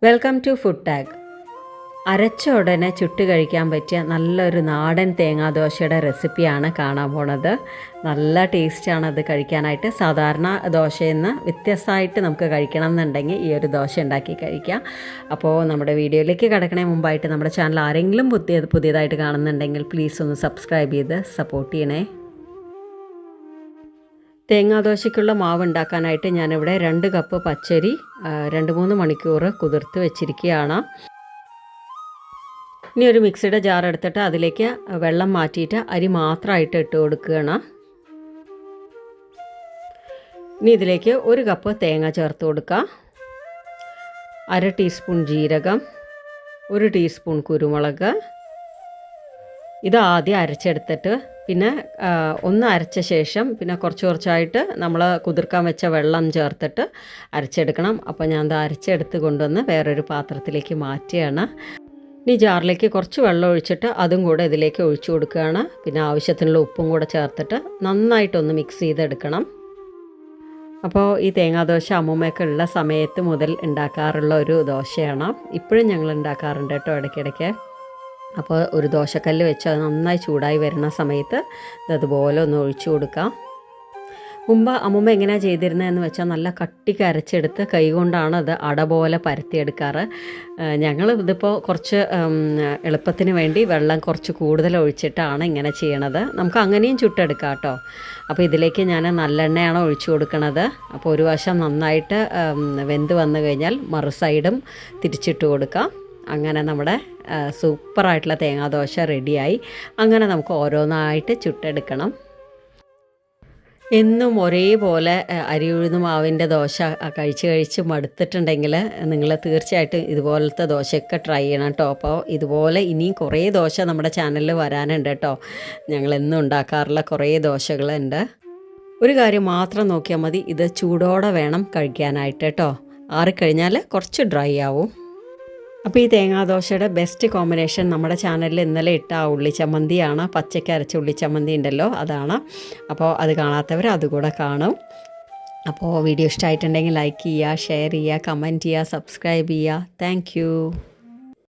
Welcome to food tag. അരച്ച ഉടനെ ചുട്ട് കഴിക്കാൻ പറ്റിയ നല്ലൊരു നാടൻ തേങ്ങാദോശയുടെ റെസിപ്പിയാണ് കാണാൻ പോണത്. നല്ല ടേസ്റ്റാണ് അത് കഴിക്കാനായിട്ട്. സാധാരണ ദോശയിൽ നിന്ന് വ്യത്യസ്തമായിട്ട് നമുക്ക് കഴിക്കണം എന്നുണ്ടെങ്കിൽ ഈ ഒരു ദോശ ഉണ്ടാക്കി കഴിക്കാം. അപ്പോൾ നമ്മുടെ വീഡിയോയിലേക്ക് കിടക്കണേ മുമ്പായിട്ട് നമ്മുടെ ചാനൽ ആരെങ്കിലും പുതിയതായിട്ട് കാണുന്നുണ്ടെങ്കിൽ പ്ലീസ് ഒന്ന് സബ്സ്ക്രൈബ് ചെയ്ത് സപ്പോർട്ട് ചെയ്യണേ. തേങ്ങാദോശയ്ക്കുള്ള മാവ് ഉണ്ടാക്കാനായിട്ട് ഞാനിവിടെ 2 കപ്പ് പച്ചരി 2-3 മണിക്കൂർ കുതിർത്ത് വെച്ചിരിക്കുകയാണ്. ഇനി ഒരു മിക്സിയുടെ ജാർ എടുത്തിട്ട് അതിലേക്ക് വെള്ളം മാറ്റിയിട്ട് അരി മാത്രമായിട്ട് ഇട്ട് കൊടുക്കുകയാണ്. ഇനി ഇതിലേക്ക് 1 കപ്പ് തേങ്ങ ചേർത്ത് കൊടുക്കുക, 1/2 ടീസ്പൂൺ ജീരകം, 1 ടീസ്പൂൺ കുരുമുളക്. ഇത് ആദ്യം അരച്ചെടുത്തിട്ട് പിന്നെ ഒന്ന് അരച്ച ശേഷം പിന്നെ കുറച്ചായിട്ട് നമ്മൾ കുതിർക്കാൻ വെച്ച വെള്ളം ചേർത്തിട്ട് അരച്ചെടുക്കണം. അപ്പോൾ ഞാൻ അത് അരച്ചെടുത്ത് കൊണ്ടുവന്ന് വേറൊരു പാത്രത്തിലേക്ക് മാറ്റുകയാണ്. ഇനി ജാറിലേക്ക് കുറച്ച് വെള്ളം ഒഴിച്ചിട്ട് അതും കൂടെ ഇതിലേക്ക് ഒഴിച്ചു കൊടുക്കുകയാണ്. പിന്നെ ആവശ്യത്തിനുള്ള ഉപ്പും കൂടെ ചേർത്തിട്ട് നന്നായിട്ടൊന്ന് മിക്സ് ചെയ്തെടുക്കണം. അപ്പോൾ ഈ തേങ്ങാദോശ അമ്മൂമ്മയൊക്കെ ഉള്ള സമയത്ത് മുതൽ ഉണ്ടാക്കാറുള്ള ഒരു ദോശയാണ്. ഇപ്പോഴും ഞങ്ങൾ ഉണ്ടാക്കാറുണ്ട് കേട്ടോ ഇടയ്ക്കിടയ്ക്ക്. അപ്പോൾ ഒരു ദോശക്കല്ല് വെച്ച് അത് നന്നായി ചൂടായി വരുന്ന സമയത്ത് അതുപോലെ ഒന്ന് ഒഴിച്ചു കൊടുക്കാം. മുമ്പ് അമ്മൂമ്മ എങ്ങനെയാണ് ചെയ്തിരുന്നതെന്ന് വെച്ചാൽ നല്ല കട്ടിക്ക് അരച്ചെടുത്ത് കൈ കൊണ്ടാണ് അത് അട പോലെ പരത്തിയെടുക്കാറ്. ഞങ്ങൾ ഇതിപ്പോൾ കുറച്ച് എളുപ്പത്തിന് വേണ്ടി വെള്ളം കുറച്ച് കൂടുതൽ ഒഴിച്ചിട്ടാണ് ഇങ്ങനെ ചെയ്യണത്. നമുക്ക് അങ്ങനെയും ചുട്ടെടുക്കാം കേട്ടോ. അപ്പോൾ ഇതിലേക്ക് ഞാൻ നല്ലെണ്ണയാണ് ഒഴിച്ചു കൊടുക്കുന്നത്. അപ്പോൾ ഒരു വശം നന്നായിട്ട് വെന്ത് വന്നു കഴിഞ്ഞാൽ മറു സൈഡും തിരിച്ചിട്ട് കൊടുക്കാം. അങ്ങനെ നമ്മുടെ സൂപ്പറായിട്ടുള്ള തേങ്ങാദോശ റെഡിയായി. അങ്ങനെ നമുക്ക് ഓരോന്നായിട്ട് ചുട്ടെടുക്കണം. എന്നും ഒരേപോലെ അരി ഉഴുന്ന് മാവിൻ്റെ ദോശ കഴിച്ച് മടുത്തിട്ടുണ്ടെങ്കിൽ നിങ്ങൾ തീർച്ചയായിട്ടും ഇതുപോലത്തെ ദോശയൊക്കെ ട്രൈ ചെയ്യണം കേട്ടോ. അപ്പോൾ ഇതുപോലെ ഇനിയും കുറേ ദോശ നമ്മുടെ ചാനലിൽ വരാനുണ്ട് കേട്ടോ. ഞങ്ങളെന്നും ഉണ്ടാക്കാറുള്ള കുറേ ദോശകളുണ്ട്. ഒരു കാര്യം മാത്രം നോക്കിയാൽ മതി, ഇത് ചൂടോടെ വേണം കഴിക്കാനായിട്ട് കേട്ടോ. ആറിക്കഴിഞ്ഞാൽ കുറച്ച് ഡ്രൈ ആവും. അപ്പോൾ ഈ തേങ്ങാദോശയുടെ ബെസ്റ്റ് കോമ്പിനേഷൻ നമ്മുടെ ചാനലിൽ ഇന്നലെ ഇട്ട ആ ഉള്ളിച്ചമ്മന്തിയാണ്. പച്ചയ്ക്ക് അരച്ച ഉള്ളിച്ചമ്മന്തി ഉണ്ടല്ലോ, അതാണ്. അപ്പോൾ അത് കാണാത്തവർ അതുകൂടെ കാണും. അപ്പോൾ വീഡിയോ ഇഷ്ടമായിട്ടുണ്ടെങ്കിൽ ലൈക്ക് ചെയ്യുക, ഷെയർ ചെയ്യുക, കമൻറ്റ് ചെയ്യുക, സബ്സ്ക്രൈബ് ചെയ്യുക. താങ്ക്